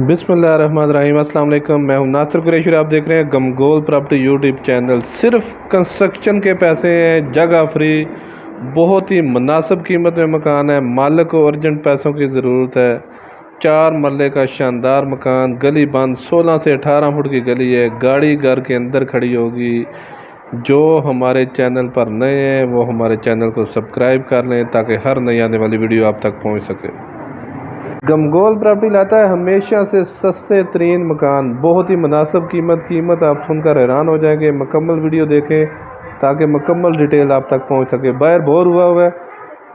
बिस्मिल्लाहिर्रहमानिर्रहीम, अस्सलाम वालेकुम। मैं हूं नासिर कुरैशी। आप देख रहे हैं गमगोल प्रॉपर्टी यूट्यूब चैनल। सिर्फ कंस्ट्रक्शन के पैसे हैं, जगह फ्री, बहुत ही मुनासिब कीमत में मकान है। मालिक को अर्जेंट पैसों की ज़रूरत है। 4 मरले का शानदार मकान, गली बंद, 16 से 18 फुट की गली है। गाड़ी घर के अंदर खड़ी होगी। जो हमारे चैनल पर नए हैं वो हमारे चैनल को सब्सक्राइब कर लें ताकि हर नई आने वाली वीडियो आप तक पहुँच सके। गमगोल प्रॉपर्टी लाता है हमेशा से सस्ते तरीन मकान, बहुत ही मुनासिब कीमत आप सुनकर हैरान हो जाएंगे। मुकम्मल वीडियो देखें ताकि मुकम्मल डिटेल आप तक पहुंच सके। बाहर बोर हुआ हुआ है,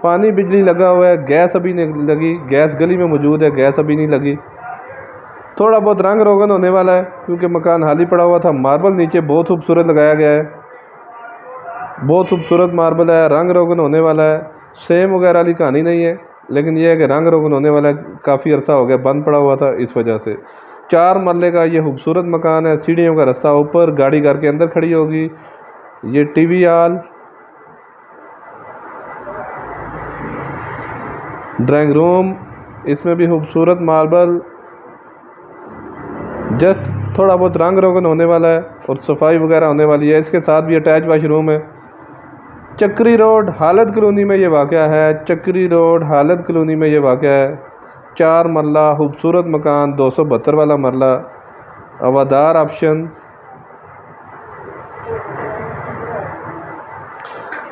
पानी बिजली लगा हुआ है, गैस अभी नहीं लगी। गैस गली में मौजूद है, गैस अभी नहीं लगी। थोड़ा बहुत रंग रोगन होने वाला है क्योंकि मकान खाली पड़ा हुआ था। मार्बल नीचे बहुत खूबसूरत लगाया गया है, बहुत खूबसूरत मार्बल है। रंग रोगन होने वाला है, सेम वगैरह वाली कहानी नहीं है, लेकिन यह है कि रंग रोगन होने वाला है। काफ़ी अरसा हो गया बंद पड़ा हुआ था, इस वजह से। 4 मरले का ये खूबसूरत मकान है। सीढ़ियों का रास्ता ऊपर, गाड़ी घर के अंदर खड़ी होगी। ये टीवी हॉल, ड्राइंग रूम, इसमें भी खूबसूरत मार्बल। जस्ट थोड़ा बहुत रंग रोगन होने वाला है और सफाई वगैरह होने वाली है। इसके साथ भी अटैच वाशरूम है। चक्री रोड हालत कॉलोनी में ये वाक़या है। चक्री रोड हालत कॉलोनी में ये वाक़या है। 4 मरला खूबसूरत मकान, 272 वाला मरला, हवादार ऑप्शन।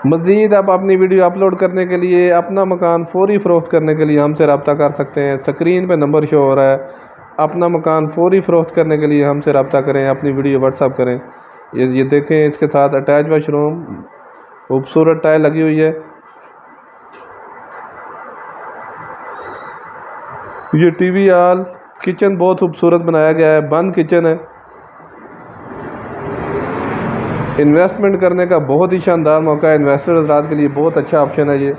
मज़ीद आप अपनी वीडियो अपलोड करने के लिए, अपना मकान फौरी फ़रोख्त करने के लिए हमसे रब्ता कर सकते हैं। स्क्रीन पे नंबर शो हो रहा है। अपना मकान फौरी फ़रोख्त करने के लिए हमसे रब्ता करें, अपनी वीडियो व्हाट्सअप करें। ये देखें, इसके साथ अटैच वाशरूम, खूबसूरत टाइल लगी हुई है। ये टीवी हॉल, किचन बहुत खूबसूरत बनाया गया है, बंद किचन है। इन्वेस्टमेंट करने का बहुत ही शानदार मौका है। इन्वेस्टर हज़रात के लिए बहुत अच्छा ऑप्शन है ये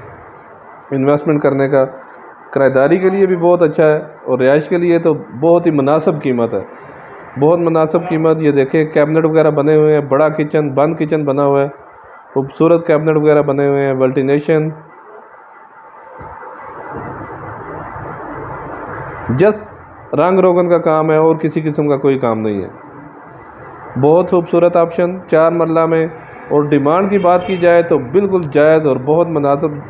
इन्वेस्टमेंट करने का। किराएदारी के लिए भी बहुत अच्छा है और रिहाइश के लिए तो बहुत ही मुनासिब कीमत है, बहुत मुनासिब कीमत। ये देखें, कैबिनेट वगैरह बने हुए हैं। बड़ा किचन, बंद किचन बना हुआ है, खूबसूरत कैबिनेट वगैरह बने हुए हैं। वेंटिलेशन, जस्ट रंग रोगन का काम है और किसी किस्म का कोई काम नहीं है। बहुत खूबसूरत ऑप्शन 4 मरला में। और डिमांड की बात की जाए तो बिल्कुल जायज़ और बहुत मुनासिब।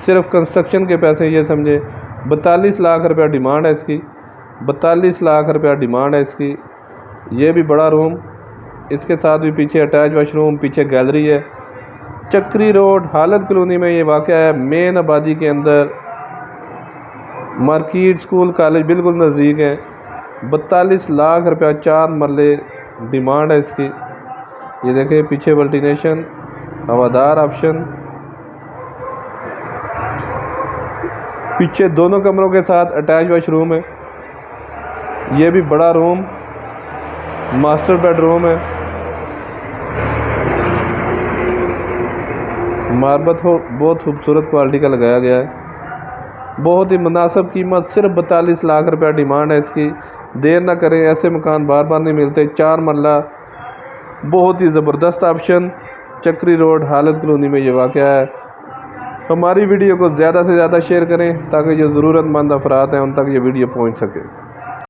सिर्फ कंस्ट्रक्शन के पैसे ये समझे, 42 लाख रुपया डिमांड है इसकी। 42 लाख रुपया डिमांड है इसकी। ये भी बड़ा रूम, इसके साथ भी पीछे अटैच वाशरूम, पीछे गैलरी है। चक्री रोड हालत कॉलोनी में ये वाक़या है, मेन आबादी के अंदर। मार्केट, स्कूल, कॉलेज बिल्कुल नज़दीक है। 42 लाख रुपया 4 मरले डिमांड है इसकी। ये देखें, पीछे वेंटिलेशन, हवादार ऑप्शन। पीछे दोनों कमरों के साथ अटैच वाशरूम है। ये भी बड़ा रूम, मास्टर बेडरूम है। मार्बल बहुत खूबसूरत क्वालिटी का लगाया गया है। बहुत ही मुनासिब कीमत, सिर्फ 42 लाख रुपया डिमांड है इसकी। देर ना करें, ऐसे मकान बार बार नहीं मिलते। 4 मरला, बहुत ही ज़बरदस्त ऑप्शन। चक्री रोड हालत कॉलोनी में ये वाक़या है। हमारी वीडियो को ज़्यादा से ज़्यादा शेयर करें ताकि जो ज़रूरतमंद अफराद हैं उन तक ये वीडियो पहुंच सके।